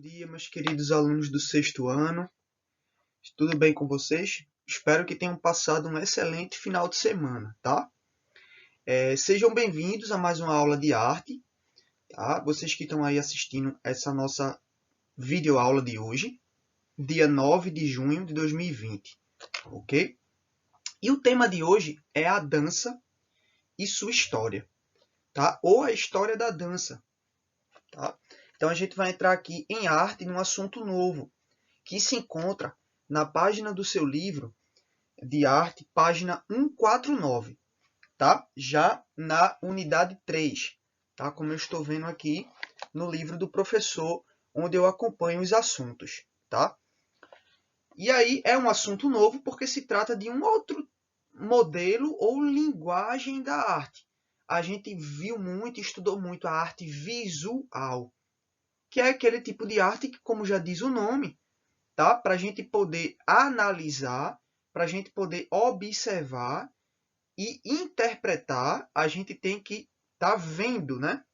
dia, meus queridos alunos do sexto ano. Tudo bem com vocês? Espero que tenham passado um excelente final de semana, tá? Sejam bem-vindos a mais uma aula de arte, tá? Vocês que estão aí assistindo essa nossa videoaula de hoje, dia 9 de junho de 2020, ok? E o tema de hoje é a dança e sua história, tá? Ou a história da dança, tá? Então a gente vai entrar aqui em arte, num assunto novo, que se encontra na página do seu livro de arte, página 149, tá? Já na unidade 3, tá? Como eu estou vendo aqui no livro do professor, onde eu acompanho os assuntos, tá? E aí é um assunto novo porque se trata de um outro modelo ou linguagem da arte. A gente viu muito, estudou muito a arte visual, que é aquele tipo de arte que, como já diz o nome, tá? Para a gente poder analisar, para a gente poder observar e interpretar, a gente tem que estar vendo, né?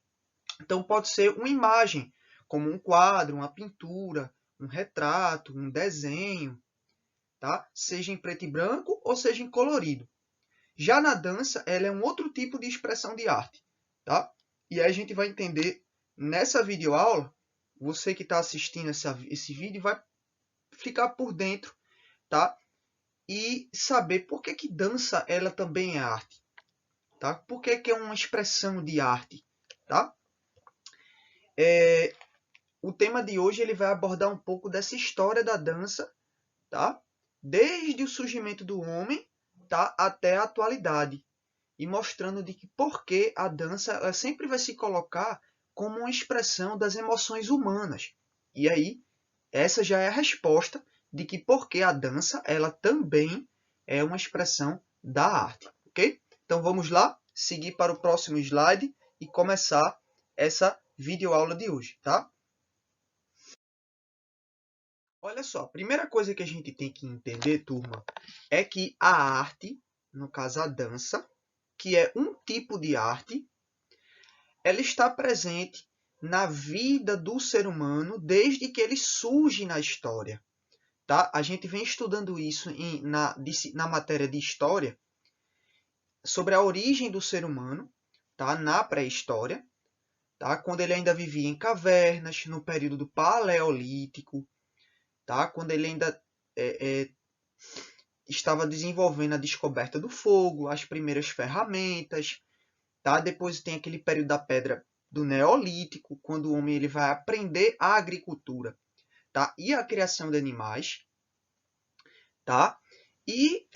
Então pode ser uma imagem, como um quadro, uma pintura, um retrato, um desenho, tá? Seja em preto e branco ou seja em colorido. Já na dança, ela é um outro tipo de expressão de arte, tá? E aí a gente vai entender nessa videoaula, você que está assistindo esse vídeo vai ficar por dentro, tá? E saber por que que dança ela também é arte, tá? Por que que é uma expressão de arte, tá? O tema de hoje ele vai abordar um pouco dessa história da dança, tá? Desde o surgimento do homem, tá? Até a atualidade, e mostrando de que por que a dança ela sempre vai se colocar como uma expressão das emoções humanas. E aí, essa já é a resposta de que por que a dança ela também é uma expressão da arte, ok? Então vamos lá, seguir para o próximo slide e começar essa videoaula de hoje, tá? Olha só, a primeira coisa que a gente tem que entender, turma, é que a arte, no caso a dança, que é um tipo de arte, ela está presente na vida do ser humano desde que ele surge na história. Tá? A gente vem estudando isso na matéria de história, sobre a origem do ser humano, tá? Na pré-história, tá? Quando ele ainda vivia em cavernas, no período do Paleolítico, tá? Quando ele ainda estava desenvolvendo a descoberta do fogo, as primeiras ferramentas. Tá? Depois tem aquele período da pedra do Neolítico, quando o homem ele vai aprender a agricultura, tá? E a criação de animais. Tá? E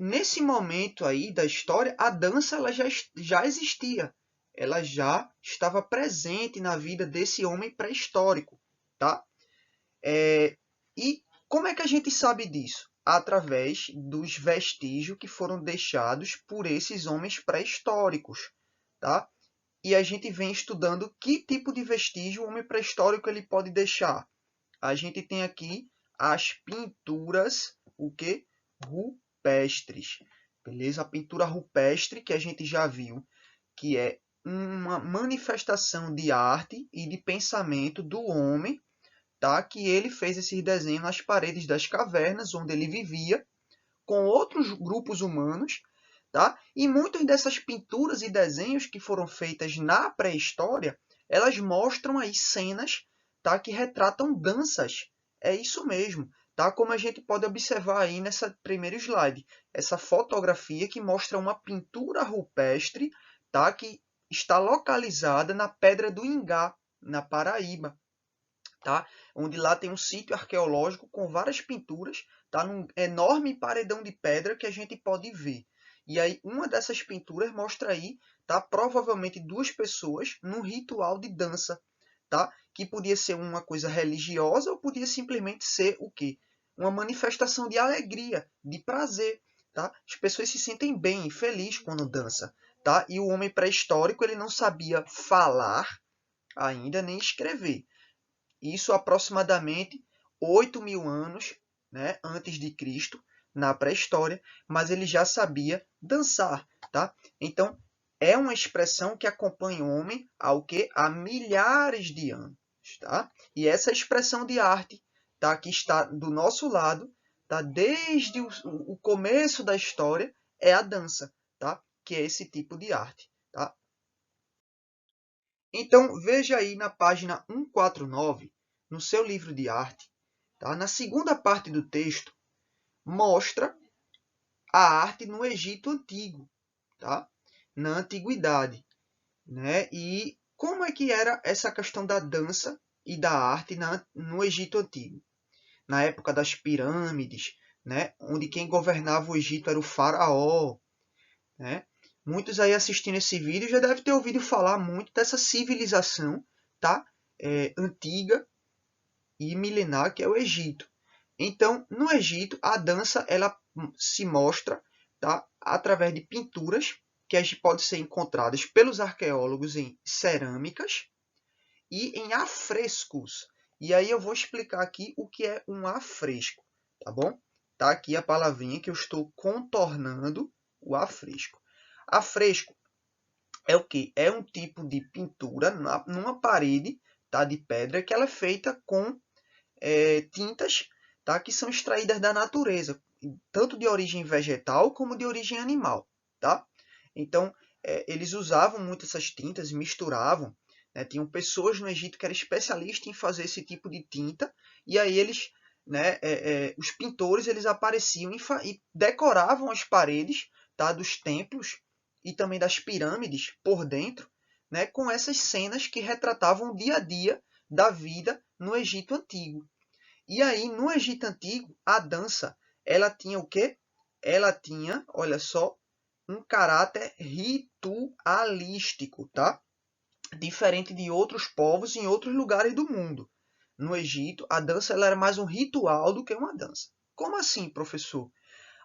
nesse momento aí da história, a dança ela já existia. Ela já estava presente na vida desse homem pré-histórico. Tá? E como é que a gente sabe disso? Através dos vestígios que foram deixados por esses homens pré-históricos. Tá? E a gente vem estudando que tipo de vestígio o homem pré-histórico ele pode deixar. A gente tem aqui as pinturas, o que? Rupestres. Beleza? A pintura rupestre que a gente já viu, que é uma manifestação de arte e de pensamento do homem, tá? Que ele fez esses desenhos nas paredes das cavernas onde ele vivia com outros grupos humanos, tá? E muitas dessas pinturas e desenhos que foram feitas na pré-história, elas mostram aí cenas, tá? Que retratam danças. É isso mesmo, tá? Como a gente pode observar aí nessa primeiro slide, essa fotografia que mostra uma pintura rupestre, tá? Que está localizada na Pedra do Ingá, na Paraíba, tá? Onde lá tem um sítio arqueológico com várias pinturas, tá? Num enorme paredão de pedra que a gente pode ver. E aí uma dessas pinturas mostra aí, tá? Provavelmente duas pessoas num ritual de dança, tá? Que podia ser uma coisa religiosa ou podia simplesmente ser o quê? Uma manifestação de alegria, de prazer, tá? As pessoas se sentem bem e felizes quando dançam, tá? E o homem pré-histórico ele não sabia falar ainda nem escrever. Isso aproximadamente 8.000 anos, né, antes de Cristo, na pré-história, mas ele já sabia dançar, tá? Então, é uma expressão que acompanha o homem ao que? Há milhares de anos, Unidos, tá? E essa expressão de arte, tá, que está do nosso lado, tá, desde o começo da história, é a dança, tá? Que é esse tipo de arte, tá? Então, veja aí na página 149, no seu livro de arte, tá? Na segunda parte do texto, mostra a arte no Egito Antigo, tá? Na Antiguidade, né? E como é que era essa questão da dança e da arte no Egito Antigo? Na época das pirâmides, né? Onde quem governava o Egito era o faraó, né? Muitos aí assistindo esse vídeo já devem ter ouvido falar muito dessa civilização, tá? Antiga e milenar que é o Egito. Então, no Egito, a dança ela se mostra, tá? Através de pinturas que podem ser encontradas pelos arqueólogos em cerâmicas e em afrescos. E aí eu vou explicar aqui o que é um afresco, tá bom? Tá aqui a palavrinha que eu estou contornando o afresco. Afresco é o que? É um tipo de pintura numa parede, tá, de pedra que ela é feita com tintas, tá, que são extraídas da natureza, tanto de origem vegetal como de origem animal. Tá? Então, eles usavam muito essas tintas, misturavam. Né? Tinham pessoas no Egito que eram especialistas em fazer esse tipo de tinta, e aí eles, né, os pintores, eles apareciam e decoravam as paredes, tá, dos templos e também das pirâmides por dentro, né, com essas cenas que retratavam o dia a dia da vida no Egito Antigo. E aí, no Egito Antigo, a dança, ela tinha o quê? Ela tinha, olha só, um caráter ritualístico, tá? Diferente de outros povos em outros lugares do mundo. No Egito, a dança ela era mais um ritual do que uma dança. Como assim, professor?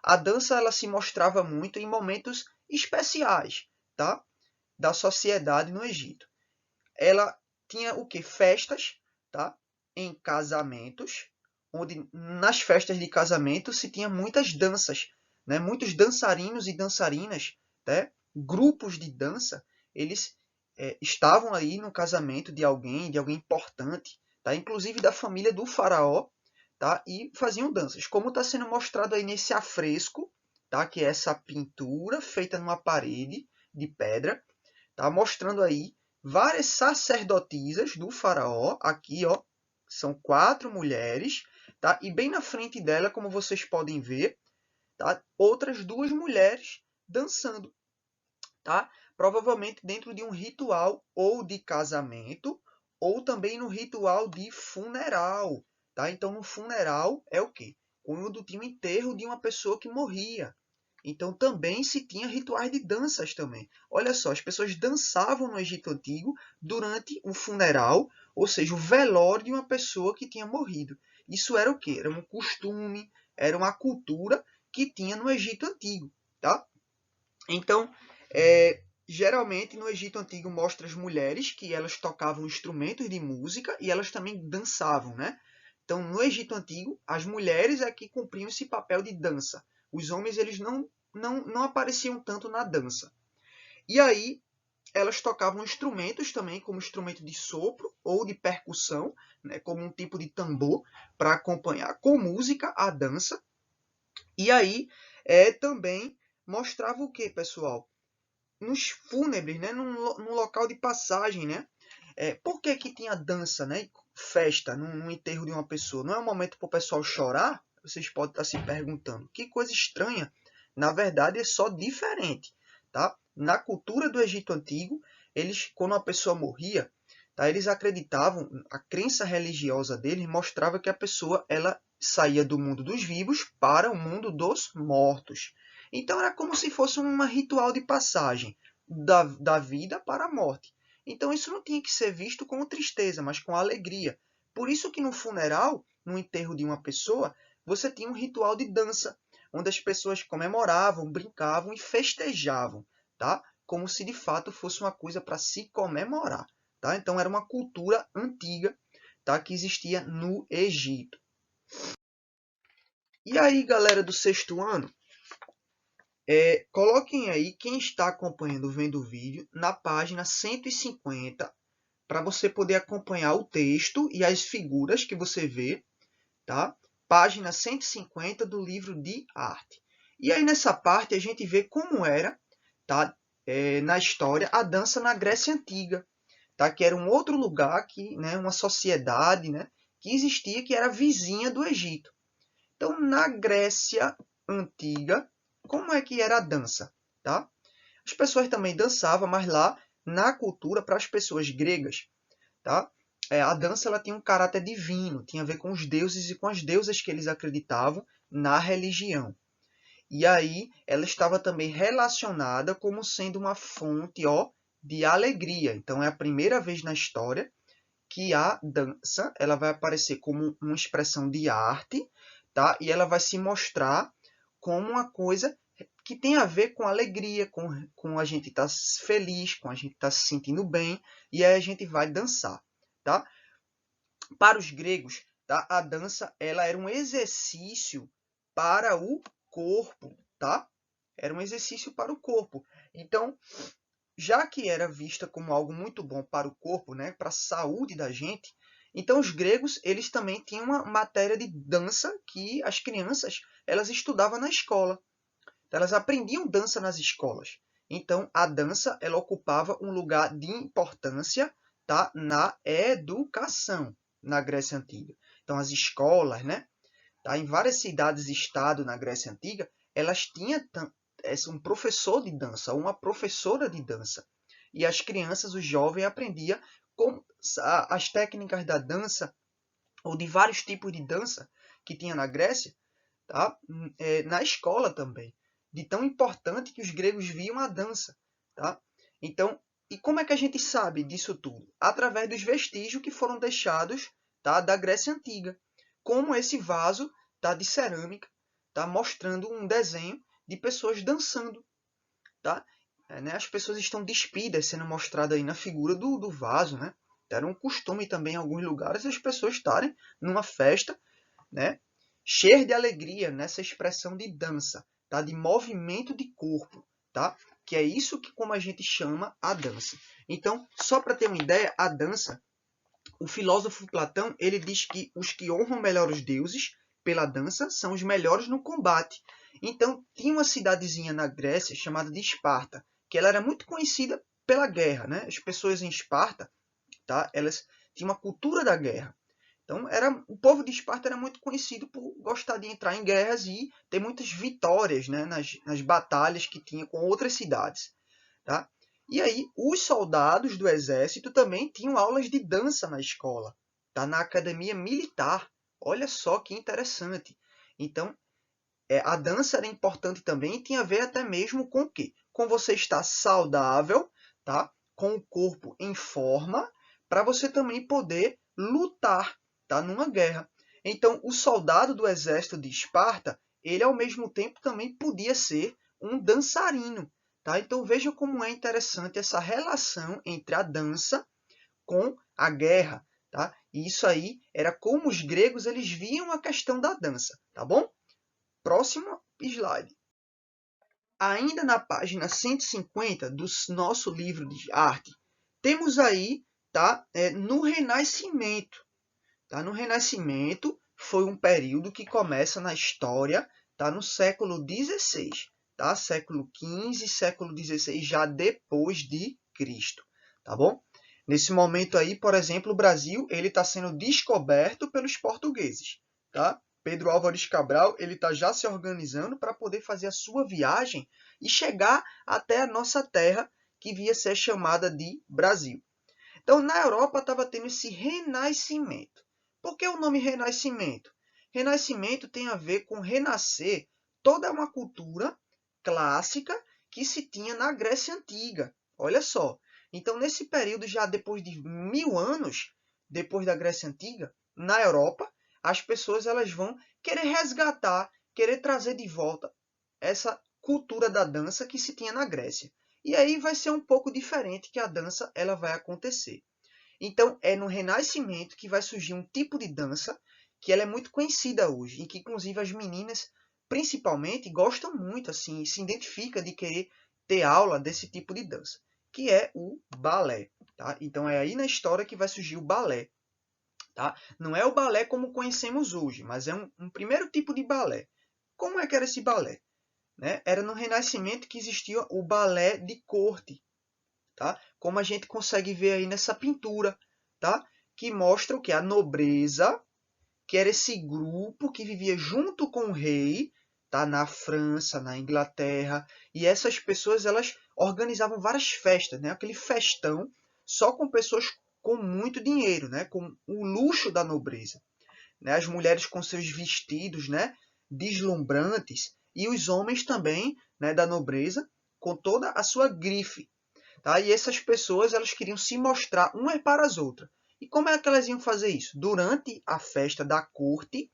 A dança ela se mostrava muito em momentos especiais, tá? Da sociedade no Egito. Ela tinha o que? Festas, tá? Em casamentos, onde nas festas de casamento se tinha muitas danças, né? Muitos dançarinos e dançarinas, né? Grupos de dança, eles estavam aí no casamento de alguém importante, tá? Inclusive da família do faraó, tá? E faziam danças, como está sendo mostrado aí nesse afresco, tá? Que é essa pintura feita numa parede de pedra, tá? Mostrando aí várias sacerdotisas do faraó, aqui, ó, são 4 mulheres, tá? E bem na frente dela, como vocês podem ver, tá? Outras 2 mulheres dançando, tá? Provavelmente dentro de um ritual ou de casamento, ou também no ritual de funeral, tá? Então, no funeral é o quê? Quando tinha o enterro de uma pessoa que morria. Então, também se tinha rituais de danças também. Olha só, as pessoas dançavam no Egito Antigo durante o funeral, ou seja, o velório de uma pessoa que tinha morrido. Isso era o quê? Era um costume, era uma cultura que tinha no Egito Antigo, tá? Então, geralmente no Egito Antigo mostra as mulheres que elas tocavam instrumentos de música e elas também dançavam, né? Então, no Egito Antigo, as mulheres é que cumpriam esse papel de dança. Os homens eles não apareciam tanto na dança. E aí, elas tocavam instrumentos também, como instrumento de sopro ou de percussão, né, como um tipo de tambor, para acompanhar com música a dança. E aí, também mostrava o que, pessoal? Nos fúnebres, né, num local de passagem, né? Por que que tinha dança, né? Festa no enterro de uma pessoa? Não é um momento para o pessoal chorar? Vocês podem estar se perguntando. Que coisa estranha. Na verdade, é só diferente, tá? Na cultura do Egito Antigo, eles, quando uma pessoa morria, tá, eles acreditavam, a crença religiosa deles mostrava que a pessoa ela saía do mundo dos vivos para o mundo dos mortos. Então era como se fosse um ritual de passagem da vida para a morte. Então isso não tinha que ser visto com tristeza, mas com alegria. Por isso que no funeral, no enterro de uma pessoa, você tinha um ritual de dança, onde as pessoas comemoravam, brincavam e festejavam, tá? Como se de fato fosse uma coisa para se comemorar, tá? Então era uma cultura antiga, tá? Que existia no Egito. E aí, galera do sexto ano, coloquem aí quem está acompanhando, vendo o vídeo, na página 150 para você poder acompanhar o texto e as figuras que você vê, tá? Página 150 do livro de arte. E aí nessa parte a gente vê como era, tá? Na história, a dança na Grécia Antiga, tá? Que era um outro lugar, que, né, uma sociedade, né, que existia, que era vizinha do Egito. Então, na Grécia Antiga, como é que era a dança? Tá? As pessoas também dançavam, mas lá, na cultura, para as pessoas gregas, tá? A dança ela tinha um caráter divino, tinha a ver com os deuses e com as deusas que eles acreditavam na religião. E aí ela estava também relacionada como sendo uma fonte, ó, de alegria. Então é a primeira vez na história que a dança ela vai aparecer como uma expressão de arte, tá? E ela vai se mostrar como uma coisa que tem a ver com alegria, com a gente estar feliz, com a gente estar se sentindo bem, e aí a gente vai dançar, tá? Para os gregos, tá? A dança ela era um exercício para o corpo, tá? Era um exercício para o corpo. Então, já que era vista como algo muito bom para o corpo, né, para a saúde da gente, então os gregos eles também tinham uma matéria de dança que as crianças elas estudavam na escola. Então, elas aprendiam dança nas escolas. Então a dança ela ocupava um lugar de importância, tá, na educação na Grécia Antiga. Então as escolas, né, tá, em várias cidades e estados na Grécia Antiga, elas tinham um professor de dança, uma professora de dança. E as crianças, os jovens, aprendiam como as técnicas da dança, ou de vários tipos de dança que tinha na Grécia, tá? Na escola também. De tão importante que os gregos viam a dança. Tá? Então, e como é que a gente sabe disso tudo? Através dos vestígios que foram deixados, tá, da Grécia Antiga. Como esse vaso, tá, de cerâmica, tá, mostrando um desenho de pessoas dançando. Tá? Né? As pessoas estão despidas, sendo mostrada aí na figura do vaso. Né? Era um costume também em alguns lugares as pessoas estarem numa festa, né, cheia de alegria nessa expressão de dança, tá? De movimento de corpo, tá? Que é isso que como a gente chama a dança. Então, só para ter uma ideia, a dança, o filósofo Platão, ele diz que os que honram melhor os deuses pela dança são os melhores no combate. Então, tinha uma cidadezinha na Grécia chamada de Esparta, que ela era muito conhecida pela guerra, né? As pessoas em Esparta, tá? Elas tinham uma cultura da guerra. Então, o povo de Esparta era muito conhecido por gostar de entrar em guerras e ter muitas vitórias, né, nas batalhas que tinha com outras cidades. Tá? E aí, os soldados do exército também tinham aulas de dança na escola, tá? Na academia militar. Olha só que interessante. Então, a dança era importante também e tinha a ver até mesmo com o quê? Com você estar saudável, tá? Com o corpo em forma, para você também poder lutar, tá? Numa guerra. Então, o soldado do exército de Esparta, ele ao mesmo tempo também podia ser um dançarino, tá? Então, veja como é interessante essa relação entre a dança com a guerra, tá? E isso aí era como os gregos eles viam a questão da dança, tá bom? Próximo slide. Ainda na página 150 do nosso livro de arte, temos aí, tá, no Renascimento. Tá? No Renascimento foi um período que começa na história, tá, no século XVI, tá? Século XV, século XVI, já depois de Cristo. Tá bom? Nesse momento aí, por exemplo, o Brasil ele está sendo descoberto pelos portugueses. Tá? Pedro Álvares Cabral ele está já se organizando para poder fazer a sua viagem e chegar até a nossa terra, que via ser chamada de Brasil. Então, na Europa estava tendo esse renascimento. Por que o nome renascimento? Renascimento tem a ver com renascer toda uma cultura clássica que se tinha na Grécia Antiga. Olha só. Então, nesse período, já depois de 1000 anos, depois da Grécia Antiga, na Europa, as pessoas elas vão querer resgatar, querer trazer de volta essa cultura da dança que se tinha na Grécia. E aí vai ser um pouco diferente que a dança ela vai acontecer. Então, é no Renascimento que vai surgir um tipo de dança que ela é muito conhecida hoje, e que inclusive as meninas, principalmente, gostam muito, assim, e se identifica de querer ter aula desse tipo de dança, que é o balé. Tá? Então é aí na história que vai surgir o balé. Tá? Não é o balé como conhecemos hoje, mas é um primeiro tipo de balé. Como é que era esse balé? Né? Era no Renascimento que existia o balé de corte, tá? Como a gente consegue ver aí nessa pintura, tá? Que mostra o que? A nobreza, que era esse grupo que vivia junto com o rei, tá? Na França, na Inglaterra, e essas pessoas elas organizavam várias festas, né? Aquele festão só com pessoas com muito dinheiro, né? Com o luxo da nobreza, né? As mulheres com seus vestidos, né? Deslumbrantes, e os homens também, né? Da nobreza, com toda a sua grife. Tá? E essas pessoas elas queriam se mostrar umas para as outras. E como é que elas iam fazer isso? Durante a festa da corte,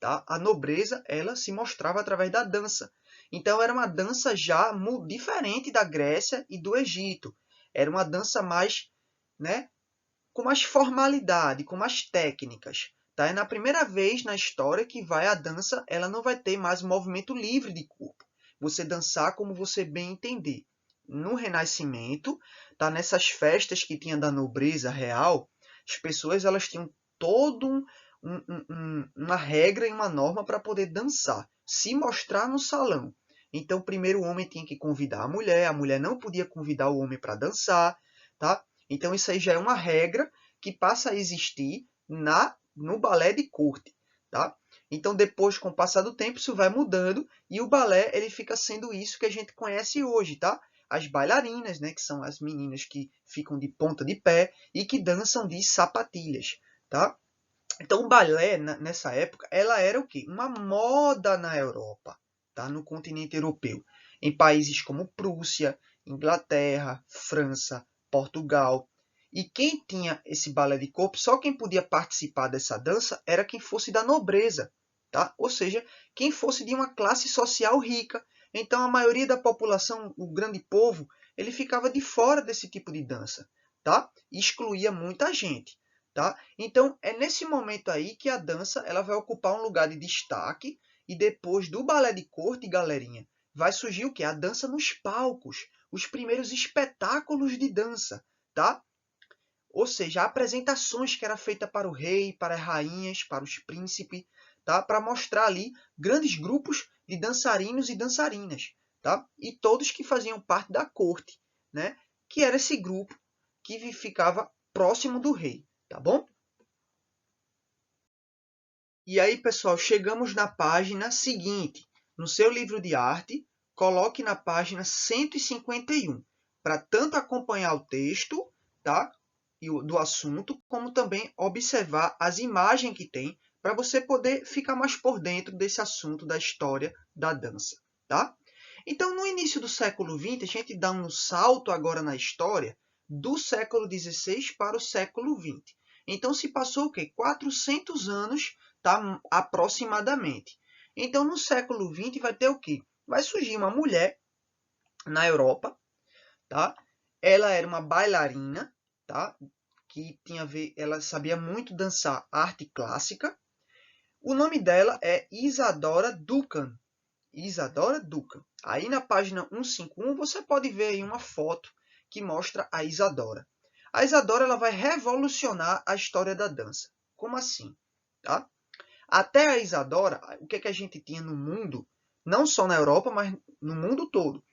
tá? A nobreza ela se mostrava através da dança. Então era uma dança já diferente da Grécia e do Egito. Era uma dança mais, né, com mais formalidade, com mais técnicas. Tá? É na primeira vez na história que a dança, ela não vai ter mais movimento livre de corpo. Você dançar como você bem entender. No Renascimento, tá? Nessas festas que tinha da nobreza real, as pessoas elas tinham todo uma regra e uma norma para poder dançar, se mostrar no salão. Então, primeiro o homem tinha que convidar a mulher não podia convidar o homem para dançar, tá? Então, isso aí já é uma regra que passa a existir no balé de corte. Tá? Então, depois, com o passar do tempo, isso vai mudando e o balé ele fica sendo isso que a gente conhece hoje. Tá? As bailarinas, né, que são as meninas que ficam de ponta de pé e que dançam de sapatilhas. Tá? Então, o balé, nessa época, ela era o quê? Uma moda na Europa, tá? No continente europeu. Em países como Prússia, Inglaterra, França, Portugal. E quem tinha esse balé de corpo, só quem podia participar dessa dança era quem fosse da nobreza, tá? Ou seja, quem fosse de uma classe social rica. Então, a maioria da população, o grande povo, ele ficava de fora desse tipo de dança, tá? E excluía muita gente. Tá? Então, é nesse momento aí que a dança ela vai ocupar um lugar de destaque e depois do balé de corte, galerinha, vai surgir o quê? A dança nos palcos, os primeiros espetáculos de dança, tá? Ou seja, apresentações que era feita para o rei, para as rainhas, para os príncipes, tá? Para mostrar ali grandes grupos de dançarinos e dançarinas, tá? E todos que faziam parte da corte, né? Que era esse grupo que ficava próximo do rei. Tá bom? E aí, pessoal, chegamos na página seguinte. No seu livro de arte, coloque na página 151, para tanto acompanhar o texto, tá? Do assunto, como também observar as imagens que tem, para você poder ficar mais por dentro desse assunto da história da dança, tá? Então, no início do século XX, a gente dá um salto agora na história do século XVI para o século XX. Então, se passou o quê? 400 anos, tá? Aproximadamente. Então, no século XX vai ter o quê? Vai surgir uma mulher na Europa, tá? Ela era uma bailarina, tá? Que tinha a ver, ela sabia muito dançar arte clássica. O nome dela é Isadora Duncan. Isadora Duncan. Aí na página 151 você pode ver aí uma foto que mostra a Isadora. A Isadora ela vai revolucionar a história da dança. Como assim? Tá? Até a Isadora, o que, é que a gente tinha no mundo, não só na Europa, mas no mundo todo?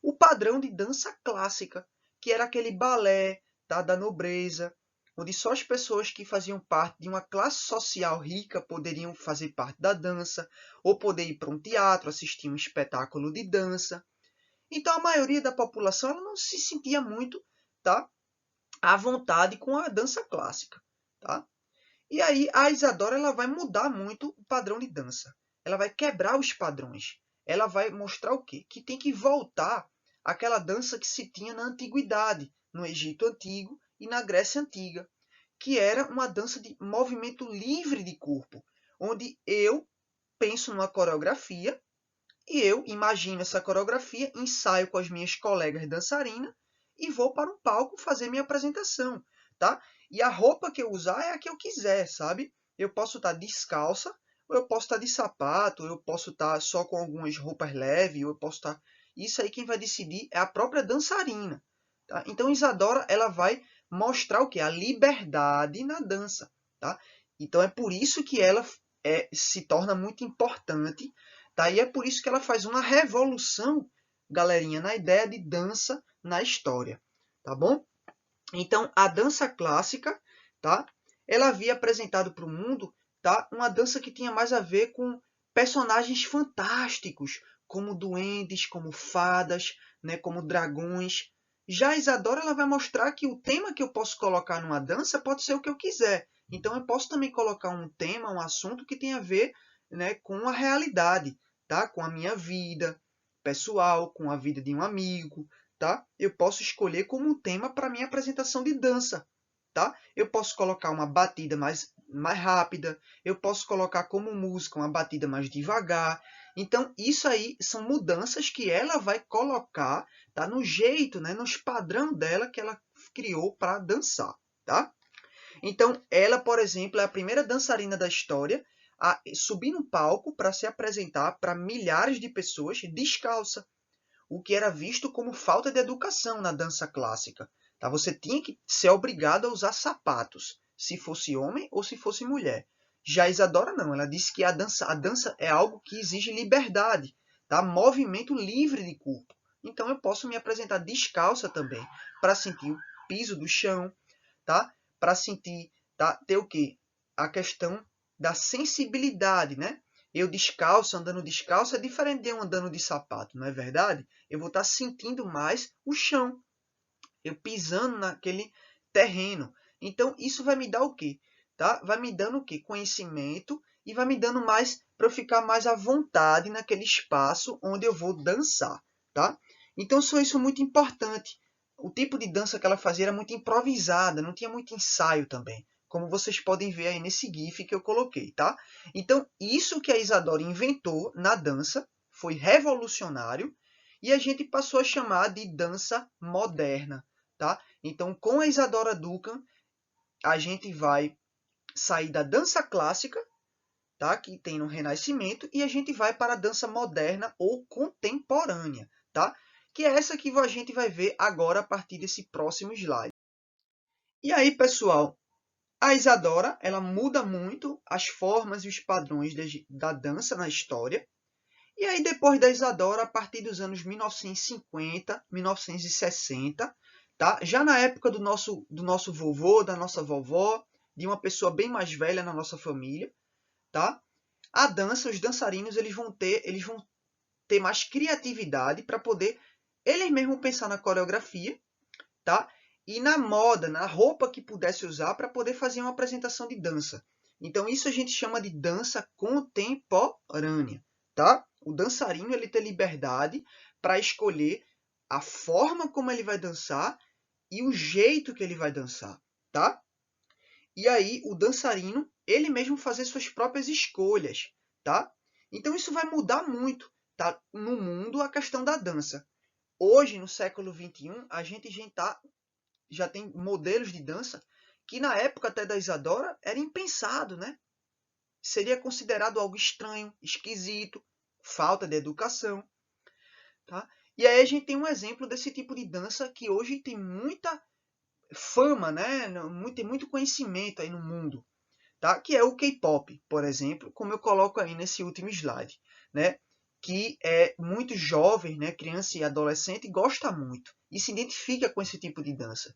O padrão de dança clássica, que era aquele balé, tá, da nobreza, onde só as pessoas que faziam parte de uma classe social rica poderiam fazer parte da dança, ou poder ir para um teatro, assistir um espetáculo de dança. Então a maioria da população ela não se sentia muito, tá, à vontade com a dança clássica. Tá? E aí a Isadora ela vai mudar muito o padrão de dança. Ela vai quebrar os padrões. Ela vai mostrar o quê? Que tem que voltar àquela dança que se tinha na antiguidade, no Egito Antigo e na Grécia Antiga, que era uma dança de movimento livre de corpo, onde eu penso numa coreografia e eu imagino essa coreografia, ensaio com as minhas colegas dançarinas e vou para um palco fazer minha apresentação, tá? E a roupa que eu usar é a que eu quiser, sabe? Eu posso estar descalça, ou eu posso estar de sapato, ou eu posso estar só com algumas roupas leves, ou eu posso estar... Isso aí quem vai decidir é a própria dançarina, tá? Então Isadora, ela vai mostrar o quê? A liberdade na dança, tá? Então é por isso que ela se torna muito importante, tá? E é por isso que ela faz uma revolução, galerinha, na ideia de dança na história, tá bom? Então, a dança clássica, tá? Ela havia apresentado para o mundo, tá? Uma dança que tinha mais a ver com personagens fantásticos, como duendes, como fadas, né? Como dragões. Já a Isadora ela vai mostrar que o tema que eu posso colocar numa dança pode ser o que eu quiser. Então, eu posso também colocar um tema, um assunto que tem a ver, né, com a realidade, tá? Com a minha vida pessoal, com a vida de um amigo, tá? Eu posso escolher como tema para minha apresentação de dança, tá? Eu posso colocar uma batida mais rápida, eu posso colocar como música uma batida mais devagar. Então, isso aí são mudanças que ela vai colocar, tá? No jeito, né? Nos padrão dela que ela criou para dançar, tá? Então, ela, por exemplo, é a primeira dançarina da história a subir no palco para se apresentar para milhares de pessoas descalça, o que era visto como falta de educação na dança clássica. Tá? Você tinha que ser obrigado a usar sapatos, se fosse homem ou se fosse mulher. Já Isadora não, ela disse que a dança é algo que exige liberdade, tá? Movimento livre de corpo. Então eu posso me apresentar descalça também, para sentir o piso do chão, tá? Para sentir, tá? Ter o quê? A questão da sensibilidade, né? Eu descalço, andando descalço, é diferente de eu andando de sapato, não é verdade? Eu vou estar sentindo mais o chão, eu pisando naquele terreno. Então, isso vai me dar o quê? Tá? Vai me dando o quê? Conhecimento e vai me dando mais para eu ficar mais à vontade naquele espaço onde eu vou dançar, tá? Então, isso é muito importante. O tipo de dança que ela fazia era muito improvisada, não tinha muito ensaio também, como vocês podem ver aí nesse GIF que eu coloquei, tá? Então, isso que a Isadora inventou na dança foi revolucionário e a gente passou a chamar de dança moderna, tá? Então, com a Isadora Duncan, a gente vai sair da dança clássica, tá? Que tem no Renascimento, e a gente vai para a dança moderna ou contemporânea, tá? Que é essa que a gente vai ver agora a partir desse próximo slide. E aí, pessoal, a Isadora, ela muda muito as formas e os padrões da dança na história. E aí, depois da Isadora, a partir dos anos 1950, 1960, tá? Já na época do nosso vovô, da nossa vovó, de uma pessoa bem mais velha na nossa família, tá? A dança, os dançarinos, eles vão ter mais criatividade para poder eles mesmos pensar na coreografia, tá? E na moda, na roupa que pudesse usar para poder fazer uma apresentação de dança. Então isso a gente chama de dança contemporânea, tá? O dançarino ele tem liberdade para escolher a forma como ele vai dançar e o jeito que ele vai dançar, tá? E aí o dançarino ele mesmo fazer suas próprias escolhas, tá? Então isso vai mudar muito, tá? No mundo a questão da dança. Hoje, no século XXI, a gente já tem modelos de dança que na época até da Isadora era impensado, né? Seria considerado algo estranho, esquisito, falta de educação, tá? E aí a gente tem um exemplo desse tipo de dança que hoje tem muita fama, né? Tem muito conhecimento aí no mundo, tá? Que é o K-pop, por exemplo, como eu coloco aí nesse último slide, né? Que é muito jovem, né? Criança e adolescente gosta muito e se identifica com esse tipo de dança.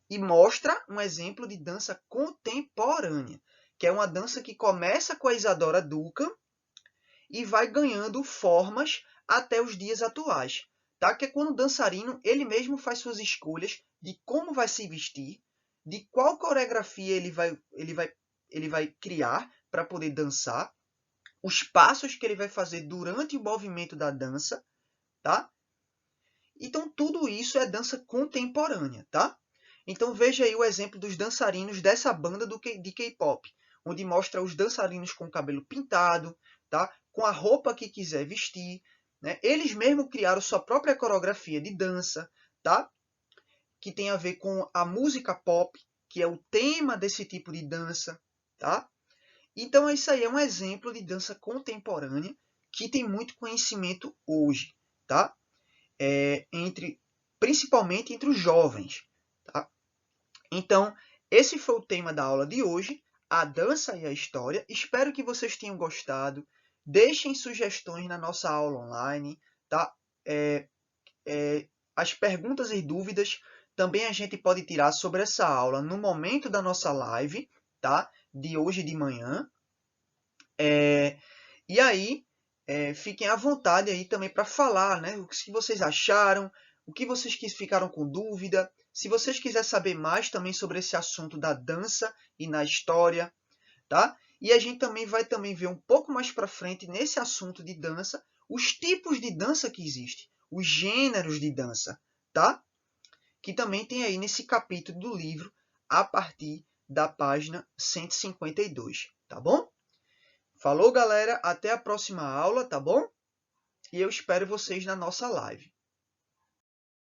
E mostra um exemplo de dança contemporânea, que é uma dança que começa com a Isadora Duncan e vai ganhando formas até os dias atuais, tá? Que é quando o dançarino ele mesmo faz suas escolhas de como vai se vestir, de qual coreografia ele vai criar para poder dançar, os passos que ele vai fazer durante o movimento da dança, tá? Então tudo isso é dança contemporânea, tá? Então veja aí o exemplo dos dançarinos dessa banda de K-pop, onde mostra os dançarinos com o cabelo pintado, tá? Com a roupa que quiser vestir, né? Eles mesmos criaram sua própria coreografia de dança, tá? Que tem a ver com a música pop, que é o tema desse tipo de dança, tá? Então isso aí é um exemplo de dança contemporânea que tem muito conhecimento hoje, tá? Principalmente entre os jovens, tá? Então, esse foi o tema da aula de hoje, a dança e a história. Espero que vocês tenham gostado. Deixem sugestões na nossa aula online, tá? As perguntas e dúvidas também a gente pode tirar sobre essa aula no momento da nossa live, tá? De hoje de manhã. E aí, fiquem à vontade aí também para falar, né? O que vocês acharam, o que vocês ficaram com dúvida. Se vocês quiserem saber mais também sobre esse assunto da dança e na história, tá? E a gente também vai ver um pouco mais para frente nesse assunto de dança, os tipos de dança que existem, os gêneros de dança, tá? Que também tem aí nesse capítulo do livro, a partir da página 152, tá bom? Falou, galera, até a próxima aula, tá bom? E eu espero vocês na nossa live.